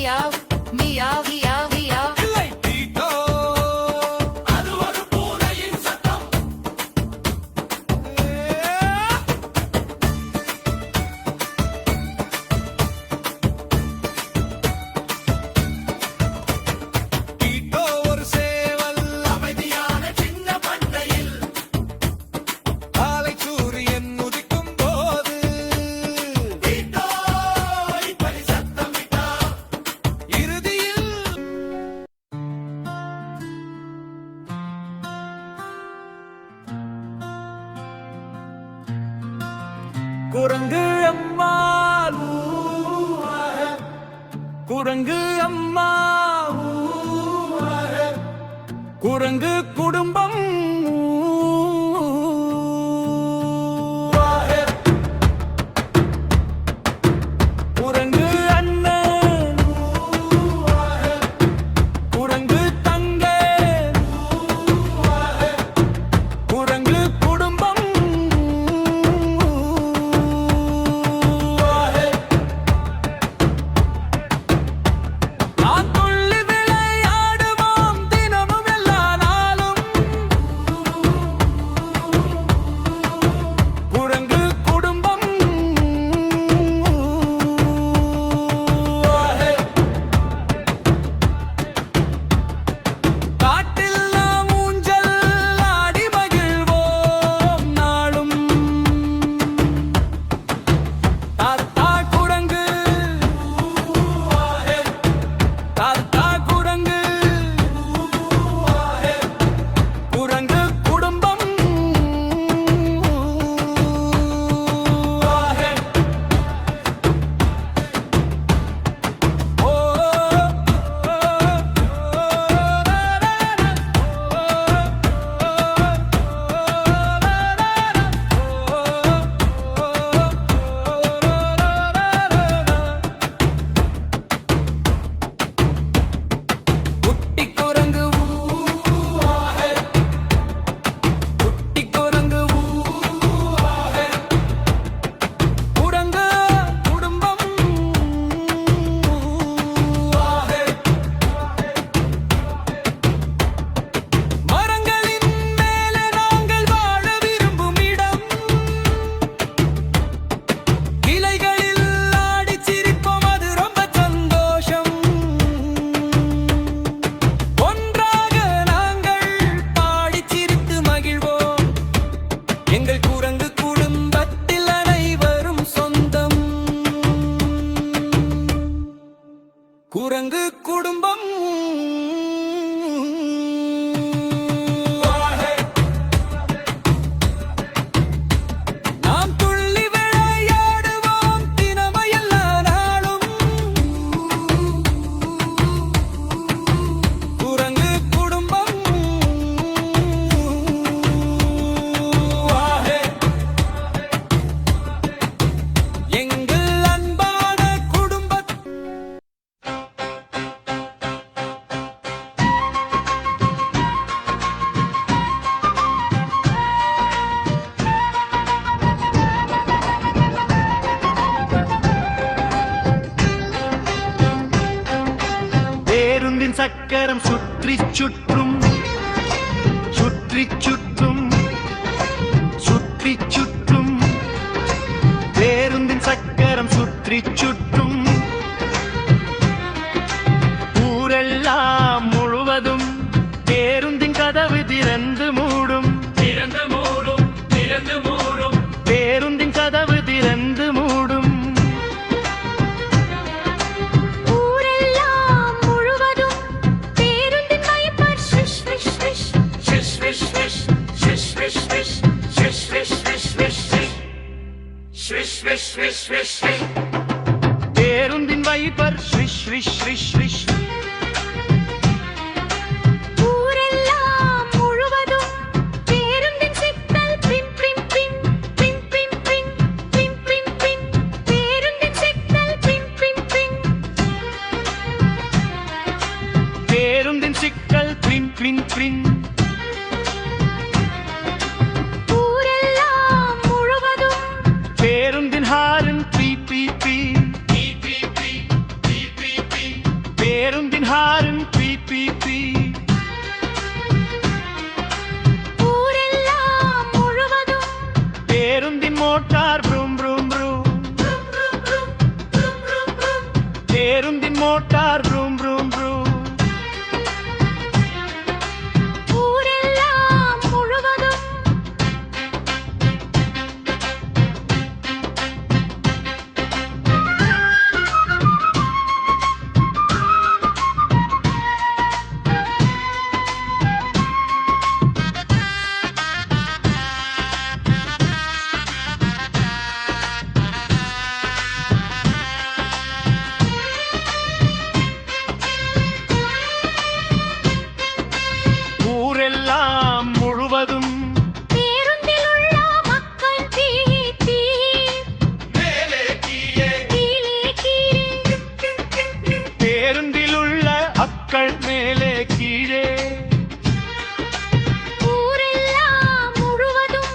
Meow meow meow meow. இல்லை ditto, அது ஒரு பூனையின் சத்தம். டீட்டோ ஒரு சேவல், அமைதியான சின்ன பண்ணையில். காலை சூரியன் உதிக்கும் போது டீட்டோ இப்படி சத்தமிட்டார். இறுதியில் குரங்கு அம்மா, குரங்கு அம்மா, குரங்கு குடும்பம். குரங்கு அண்ணன், குரங்கு தங்கை, குரங்கு குடும்பம். நான் துள்ளி விளையாடுவோம் தினமும் எல்லா நாளும். குரங்கு குடும்பம். காட்டில் நாம் ஊஞ்சல் ஆடி மகிழ்வோம் நாளும். தாத்தா குரங்கு, தாத்தா குரங்கு, குரங்கு குடும்பம். ஓ குட்டி குரங்கு, குட்டி குரங்கு, குரங்கு குடும்பம். மரங்களின் மேலே நாங்கள் வாழ விரும்பும் இடம். கிளைகளில் ஆடி சிரிப்போம், அது ரொம்ப சந்தோஷம். ஒன்றாக நாங்கள் பாடி சிரித்து மகிழ்வோம். எங்கள் குரங்கு குடும்பத்தில் அனைவரும் சொந்தம். குரங்கு குடும்பம். நாம் துள்ளி விளையாடுவோம் தினமும் எல்லா நாளும். குரங்கு குடும்பம். எங்கள் அன்பான குடும்பம். பேருந்தின் சக்கரம் சுற்றி சுற்றும், சுற்றி சுற்றும், சுற்றி சுற்றும். பேருந்தின் சக்கரம் சுற்றி சுற்றும். ஊரெல்லாம் முழுவதும் பேருந்தின் கதவு திறந்து மூடும், திறந்து மூடும், திறந்து மூடும். பேருந்தின் கதவு திறந்து மூடும். ஊரெல்லாம் முழுவதும் பேருந்தின் wiper swish swish swish. Swish, swish, swish, swish, swish, swish, swish, swish, swish, swish, swish. Swish, swish, swish, swish, swish. பேருந்தின் wiper swish swish swish swish. ஊரெல்லாம் முழுவதும் பேருந்தின் சிக்னல் பின் பின் பின் பின் பின் பின் பின் பின் பின். பேருந்தின் சிக்னல் பின் பின் பின். பேருந்தின் சிக்கல் பின் பின் பின். ஊரெல்லாம் முழுவதும் பேருந்தின் ஹாரன் பீ பீ பீ. Beep, beep, beep, beep, beep, beep. பேருந்தின் ஹாரன் பீ பீ பீ. ஊரெல்லாம் முழுவதும் பேருந்தின் மோட்டார் ப்ரூம் ப்ரூம் ப்ரூம். பேருந்தின் மோட்டார் ப்ரூம் ப்ரூம் ப்ரூம். ஊரெல்லாம் முழுவதும் ஊரெல்லாம் முழுவதும் பேருந்தில் உள்ள மக்கள் தீ தீ மேலே கீழே கீழே கீழே. பேருந்தில் உள்ள அக்கள் மேலே கீழே. ஊரெல்லாம் முழுவதும்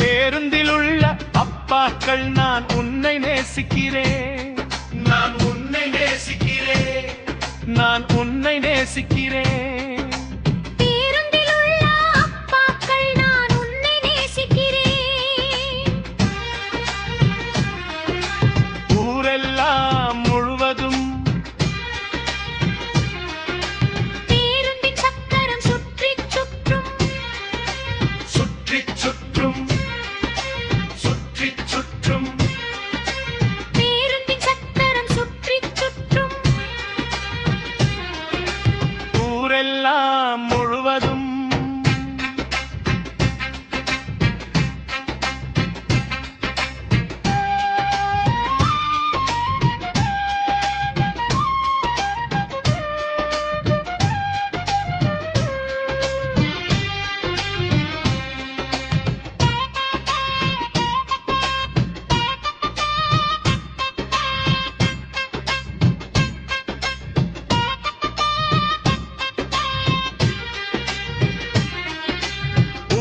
பேருந்தில் உள்ள அப்பாக்கள் நான் உன்னை நேசிக்கிறேன். நான் உன்னை நேசிக்கிறேன். நான் உன்னை நேசிக்கிறேன். பேருந்தில் உள்ள அப்பாக்கள் நான் உன்னை நேசிக்கிறேன். ஊரெல்லாம் முழுவதும் பேருந்தின் சக்கரம் சுற்றிச் சுற்றும் சுற்றிச் சுற்றும் சுற்றிச் சுற்றும். பேருந்தின் சக்கரம் சுற்றிச் சுற்றும் ஊரெல்லாம் முழுவதும்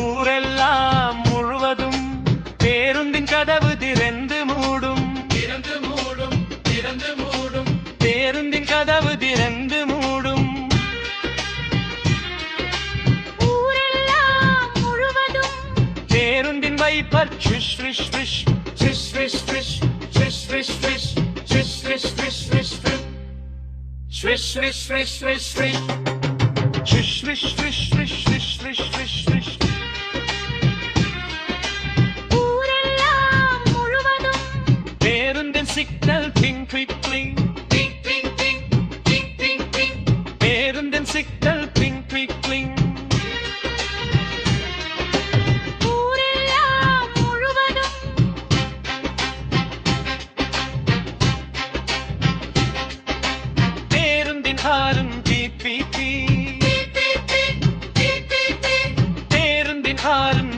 ஊரெல்லாம் முழுவதும் பேருந்தின் கதவு திறந்து மூடும். திறந்து மூடும் திறந்து மூடும் பேருந்தின் கதவு திறந்து மூடும். ஊரெல்லாம் முழுவதும் பேருந்தின் வைப்பர் ஷிஷ் ரிஷ் ரிஷ் ஷிஷ் ரிஷ் ரிஷ் ஷிஷ் ரிஷ் ரிஷ் ஷிஷ் ரிஷ் ரிஷ் ரிஷ் ஷிஷ் ரிஷ் ரிஷ் ரிஷ் ரிஷ் ஷிஷ் ரிஷ் ரிஷ் ரிஷ் ரிஷ் ரிஷ் ரிஷ் ரிஷ். ஊரெல்லாம் முழுவதும் பேருந்தின் சிக்னல் பிங் பிங் பிங். டிங் டிங் டிங் டிங் டிங் டிங் பேருந்தின் சிக்னல் பிங் பிங் பிங். ஊரெல்லாம் முழுவதும் பேருந்தின் ஹாரன் பீ பீ பீ. பேருந்தின் ஹாரன்